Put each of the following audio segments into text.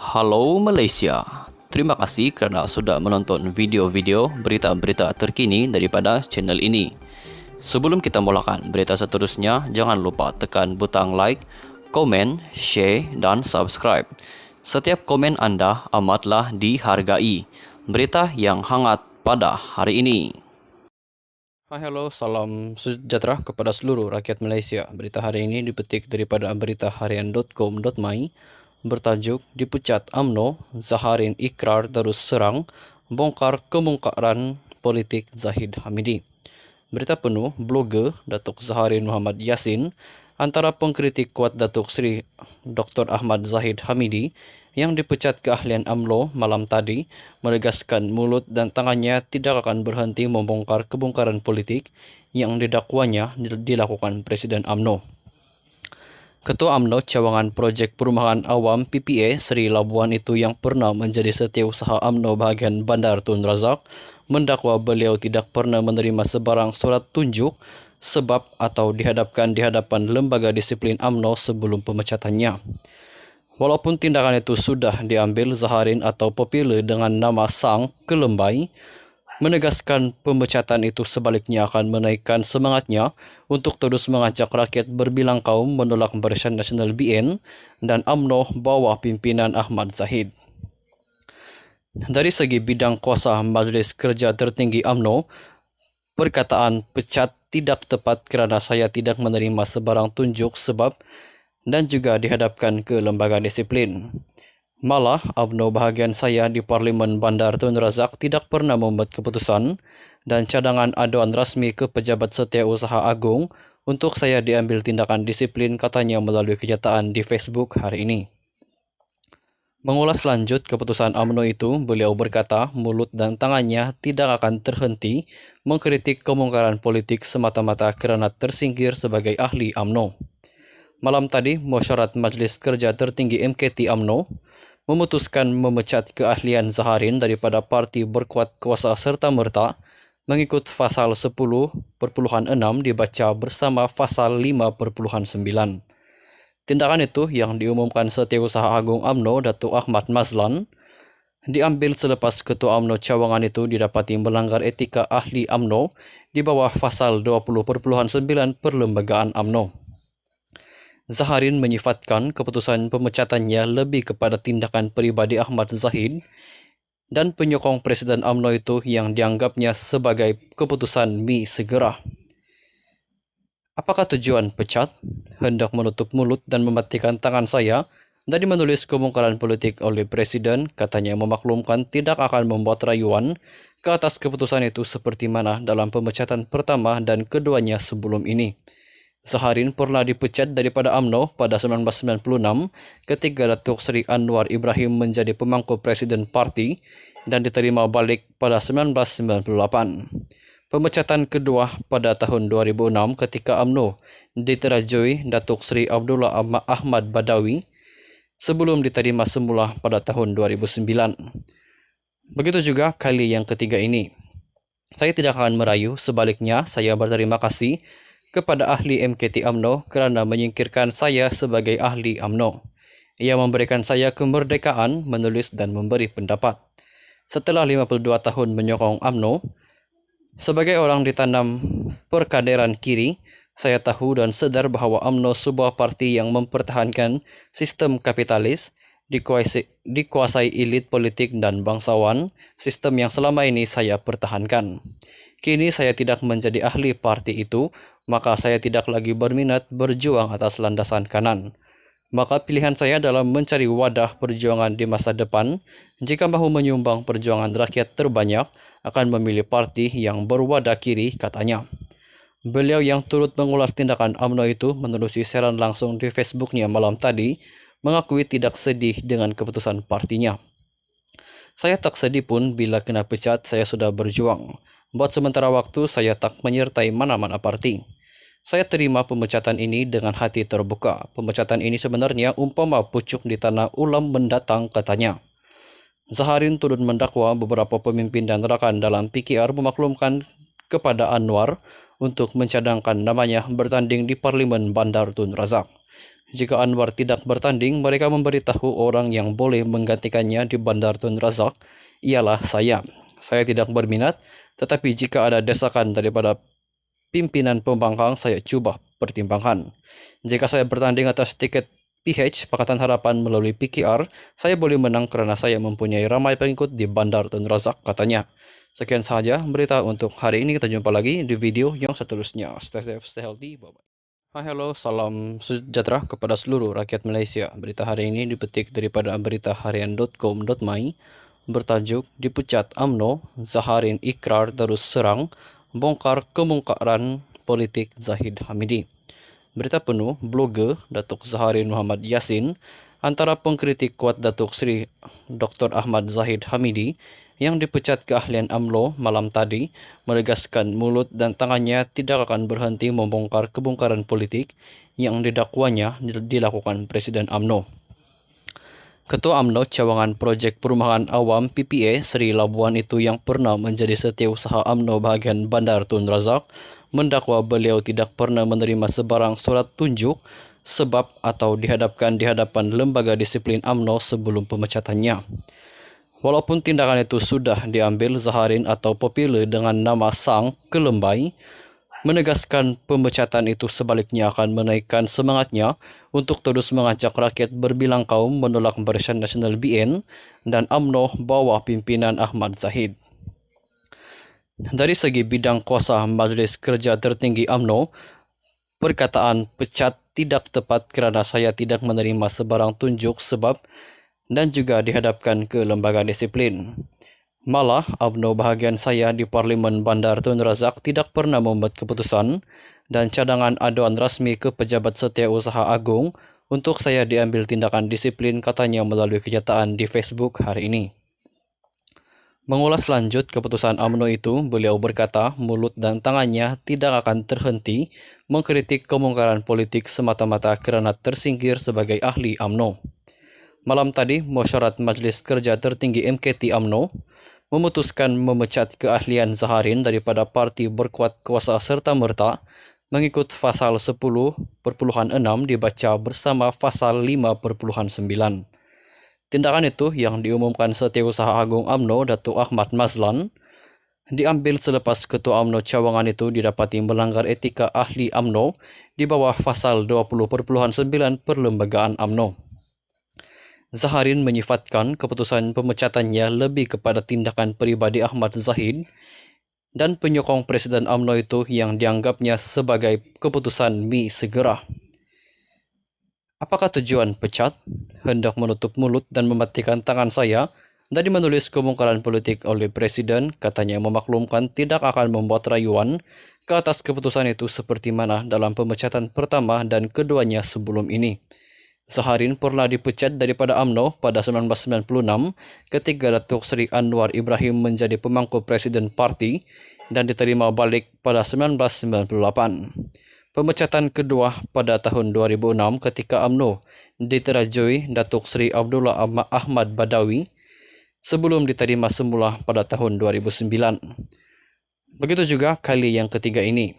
Halo Malaysia, terima kasih kerana sudah menonton video-video berita-berita terkini daripada channel ini. Sebelum kita mulakan berita seterusnya, jangan lupa tekan butang like, komen, share dan subscribe. Setiap komen anda amatlah dihargai. Berita yang hangat pada hari ini. Hai, halo, salam sejahtera kepada seluruh rakyat Malaysia. Berita hari ini dipetik daripada beritaharian.com.my bertajuk Dipecat UMNO, Zaharin ikrar terus serang, bongkar kemungkaran politik Zahid Hamidi. Berita penuh, blogger Datuk Zaharin Muhammad Yassin antara pengkritik kuat Datuk Seri Dr. Ahmad Zahid Hamidi yang dipecat keahlian UMNO malam tadi menegaskan mulut dan tangannya tidak akan berhenti membongkar kebongkaran politik yang didakwanya dilakukan Presiden UMNO. Ketua UMNO Cawangan Projek Perumahan Awam PPA Seri Labuan itu yang pernah menjadi setiausaha UMNO bahagian Bandar Tun Razak mendakwa beliau tidak pernah menerima sebarang surat tunjuk sebab atau dihadapkan di hadapan lembaga disiplin UMNO sebelum pemecatannya. Walaupun tindakan itu sudah diambil, Zaharin atau popular dengan nama Sang Kelembai menegaskan pemecatan itu sebaliknya akan menaikkan semangatnya untuk terus mengajak rakyat berbilang kaum menolak Barisan Nasional BN dan UMNO bawah pimpinan Ahmad Zahid. Dari segi bidang kuasa Majlis Kerja Tertinggi UMNO, perkataan pecat tidak tepat kerana saya tidak menerima sebarang tunjuk sebab dan juga dihadapkan ke lembaga disiplin. Malah, UMNO bahagian saya di Parlimen Bandar Tun Razak tidak pernah membuat keputusan dan cadangan aduan rasmi ke Pejabat Setiausaha Agung untuk saya diambil tindakan disiplin, katanya melalui kenyataan di Facebook hari ini. Mengulas lanjut keputusan UMNO itu, beliau berkata mulut dan tangannya tidak akan terhenti mengkritik kemungkaran politik semata-mata kerana tersingkir sebagai ahli UMNO. Malam tadi, Mesyuarat Majlis Kerja Tertinggi MKT UMNO memutuskan memecat keahlian Zaharin daripada parti berkuat kuasa serta-merta mengikut pasal 10.6 dibaca bersama pasal 5.9. Tindakan itu yang diumumkan Setiausaha Agung UMNO Datuk Ahmad Mazlan diambil selepas Ketua UMNO Cawangan itu didapati melanggar etika ahli UMNO di bawah pasal 20.9 Perlembagaan UMNO. Zaharin menyifatkan keputusan pemecatannya lebih kepada tindakan peribadi Ahmad Zahid dan penyokong Presiden UMNO itu yang dianggapnya sebagai keputusan mi segera. Apakah tujuan pecat? Hendak menutup mulut dan mematikan tangan saya dari menulis kemungkaran politik oleh Presiden, katanya memaklumkan tidak akan membuat rayuan ke atas keputusan itu seperti mana dalam pemecatan pertama dan keduanya sebelum ini. Zaharin pernah dipecat daripada UMNO pada 1996 ketika Datuk Seri Anwar Ibrahim menjadi pemangku Presiden Parti dan diterima balik pada 1998. Pemecatan kedua pada tahun 2006 ketika UMNO diterajui Datuk Seri Abdullah Ahmad Badawi sebelum diterima semula pada tahun 2009. Begitu juga kali yang ketiga ini. Saya tidak akan merayu, sebaliknya saya berterima kasih kepada ahli MKT UMNO kerana menyingkirkan saya sebagai ahli UMNO. Ia memberikan saya kemerdekaan menulis dan memberi pendapat. Setelah 52 tahun menyokong UMNO, sebagai orang ditanam perkaderan kiri, saya tahu dan sedar bahawa UMNO sebuah parti yang mempertahankan sistem kapitalis, dikuasai elit politik dan bangsawan, sistem yang selama ini saya pertahankan. Kini saya tidak menjadi ahli parti itu, maka saya tidak lagi berminat berjuang atas landasan kanan. Maka pilihan saya dalam mencari wadah perjuangan di masa depan, jika mahu menyumbang perjuangan rakyat terbanyak, akan memilih parti yang berwadah kiri, katanya. Beliau yang turut mengulas tindakan UMNO itu menerusi siaran langsung di Facebooknya malam tadi, mengakui tidak sedih dengan keputusan partinya. Saya tak sedih pun bila kena pecat, saya sudah berjuang. Buat sementara waktu, saya tak menyertai mana-mana parti. Saya terima pemecatan ini dengan hati terbuka. Pemecatan ini sebenarnya umpama pucuk di tanah ulam mendatang, katanya. Zaharin turut mendakwa beberapa pemimpin dan rakan dalam PKR memaklumkan kepada Anwar untuk mencadangkan namanya bertanding di Parlimen Bandar Tun Razak. Jika Anwar tidak bertanding, mereka memberitahu orang yang boleh menggantikannya di Bandar Tun Razak ialah saya. Saya tidak berminat, tetapi jika ada desakan daripada pimpinan pembangkang, saya cuba pertimbangkan. Jika saya bertanding atas tiket PH Pakatan Harapan melalui PKR, saya boleh menang kerana saya mempunyai ramai pengikut di Bandar Tun Razak, katanya. Sekian sahaja berita untuk hari ini. Kita jumpa lagi di video yang seterusnya. Stay safe, stay healthy. Bye-bye. Hai, hello, salam sejahtera kepada seluruh rakyat Malaysia. Berita hari ini dipetik daripada beritaharian.com.my bertajuk Dipecat UMNO, Zaharin ikrar terus serang, bongkar kemungkaran politik Zahid Hamidi. Berita penuh blogger Datuk Zaharin Muhammad Yassin antara pengkritik kuat Datuk Seri Dr. Ahmad Zahid Hamidi yang dipecat keahlian UMNO malam tadi menegaskan mulut dan tangannya tidak akan berhenti membongkar kebongkaran politik yang didakwanya dilakukan Presiden UMNO. Ketua UMNO Cawangan Projek Perumahan Awam PPA Seri Labuan itu yang pernah menjadi setiausaha UMNO bahagian Bandar Tun Razak mendakwa beliau tidak pernah menerima sebarang surat tunjuk sebab atau dihadapkan di hadapan lembaga disiplin UMNO sebelum pemecatannya. Walaupun tindakan itu sudah diambil, Zaharin atau popular dengan nama Sang Kelembai menegaskan pemecatan itu sebaliknya akan menaikkan semangatnya untuk terus mengajak rakyat berbilang kaum menolak Barisan Nasional BN dan UMNO bawah pimpinan Ahmad Zahid. Dari segi bidang kuasa Majlis Kerja Tertinggi UMNO, perkataan pecat tidak tepat kerana saya tidak menerima sebarang tunjuk sebab dan juga dihadapkan ke lembaga disiplin. Malah, UMNO bahagian saya di Parlimen Bandar Tun Razak tidak pernah membuat keputusan dan cadangan aduan rasmi ke Pejabat Setiausaha Agung untuk saya diambil tindakan disiplin, katanya melalui kenyataan di Facebook hari ini. Mengulas lanjut keputusan UMNO itu, beliau berkata mulut dan tangannya tidak akan terhenti mengkritik kemungkaran politik semata-mata kerana tersingkir sebagai ahli UMNO. Malam tadi, Mesyuarat Majlis Kerja Tertinggi MKT UMNO memutuskan memecat keahlian Zaharin daripada parti berkuat kuasa serta-merta mengikut pasal 10.6 dibaca bersama pasal 5.9. Tindakan itu yang diumumkan Setiausaha Agung UMNO Datuk Ahmad Mazlan diambil selepas Ketua UMNO Cawangan itu didapati melanggar etika ahli UMNO di bawah pasal 20.9 Perlembagaan UMNO. Zaharin menyifatkan keputusan pemecatannya lebih kepada tindakan peribadi Ahmad Zahid dan penyokong Presiden UMNO itu yang dianggapnya sebagai keputusan mi segera. Apakah tujuan pecat? Hendak menutup mulut dan mematikan tangan saya dari menulis kemungkaran politik oleh Presiden, katanya memaklumkan tidak akan membuat rayuan ke atas keputusan itu seperti mana dalam pemecatan pertama dan keduanya sebelum ini. Zaharin pernah dipecat daripada UMNO pada 1996 ketika Datuk Seri Anwar Ibrahim menjadi pemangku Presiden Parti dan diterima balik pada 1998. Pemecatan kedua pada tahun 2006 ketika UMNO diterajui Datuk Seri Abdullah Ahmad Badawi sebelum diterima semula pada tahun 2009. Begitu juga kali yang ketiga ini.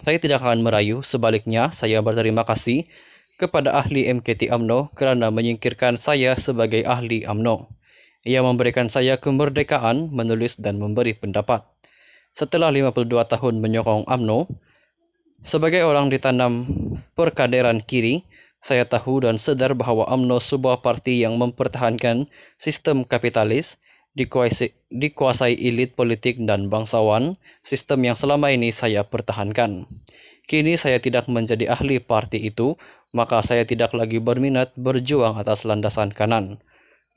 Saya tidak akan merayu, sebaliknya saya berterima kasih kepada ahli MKT UMNO kerana menyingkirkan saya sebagai ahli UMNO. Ia memberikan saya kemerdekaan menulis dan memberi pendapat. Setelah 52 tahun menyokong UMNO, sebagai orang ditanam perkaderan kiri, saya tahu dan sedar bahawa UMNO sebuah parti yang mempertahankan sistem kapitalis, dikuasai elit politik dan bangsawan, sistem yang selama ini saya pertahankan. Kini saya tidak menjadi ahli parti itu, maka saya tidak lagi berminat berjuang atas landasan kanan.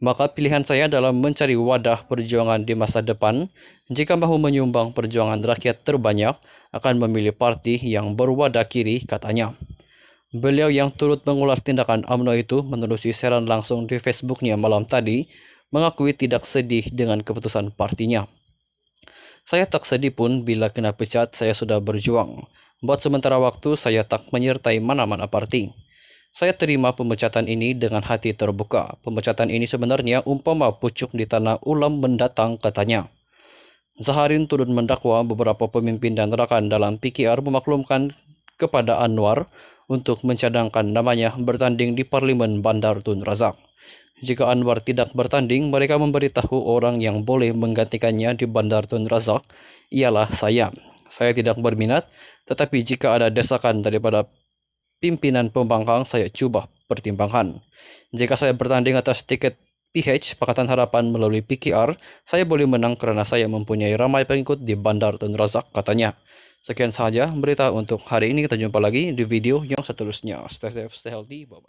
Maka pilihan saya dalam mencari wadah perjuangan di masa depan, jika mahu menyumbang perjuangan rakyat terbanyak, akan memilih parti yang berwadah kiri, katanya. Beliau yang turut mengulas tindakan UMNO itu menerusi siaran langsung di Facebooknya malam tadi, mengakui tidak sedih dengan keputusan partinya. Saya tak sedih pun bila kena pecat, saya sudah berjuang. Buat sementara waktu, saya tak menyertai mana-mana parti. Saya terima pemecatan ini dengan hati terbuka. Pemecatan ini sebenarnya umpama pucuk di tanah ulam mendatang, katanya. Zaharin turut mendakwa beberapa pemimpin dan rakan dalam PKR memaklumkan kepada Anwar untuk mencadangkan namanya bertanding di Parlimen Bandar Tun Razak. Jika Anwar tidak bertanding, mereka memberitahu orang yang boleh menggantikannya di Bandar Tun Razak ialah saya. Saya tidak berminat, tetapi jika ada desakan daripada pimpinan pembangkang, saya cuba pertimbangkan. Jika saya bertanding atas tiket PH Pakatan Harapan melalui PKR, saya boleh menang kerana saya mempunyai ramai pengikut di Bandar Tun Razak, katanya. Sekian sahaja berita untuk hari ini. Kita jumpa lagi di video yang seterusnya. Stay safe, stay healthy. Bye-bye.